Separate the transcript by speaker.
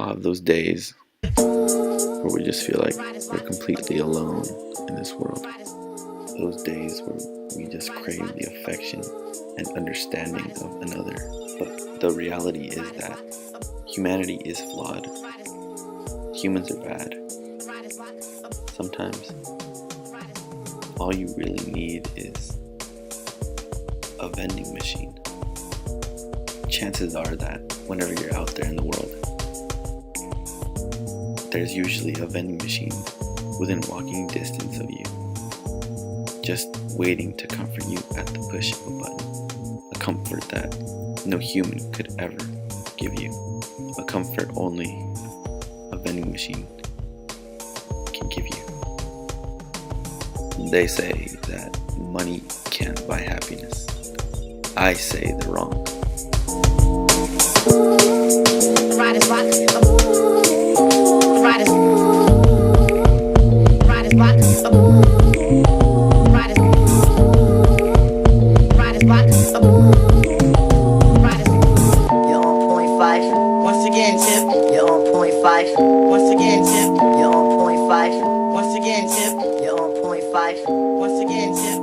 Speaker 1: have those days where we just feel like we're completely alone in this world. Those days where we just crave the affection and understanding of another. But the reality is that humanity is flawed. Humans are bad. Sometimes all you really need is a vending machine. Chances are that whenever you're out there in the world, there's usually a vending machine within walking distance of you, just waiting to comfort you at the push of a button. A comfort that no human could ever give you. A comfort only a vending machine can give you. They say that money can't buy happiness. I say they're wrong.
Speaker 2: Riders rock. Riders. Riders rock. Riders. Riders rock. Riders.
Speaker 3: You're on point five.
Speaker 2: Once again, Tip.
Speaker 3: You're on point five.
Speaker 2: Once again, Tip.
Speaker 3: You're on point five.
Speaker 2: Once again, Tip.
Speaker 3: You're on point five.
Speaker 2: Once again, Tip.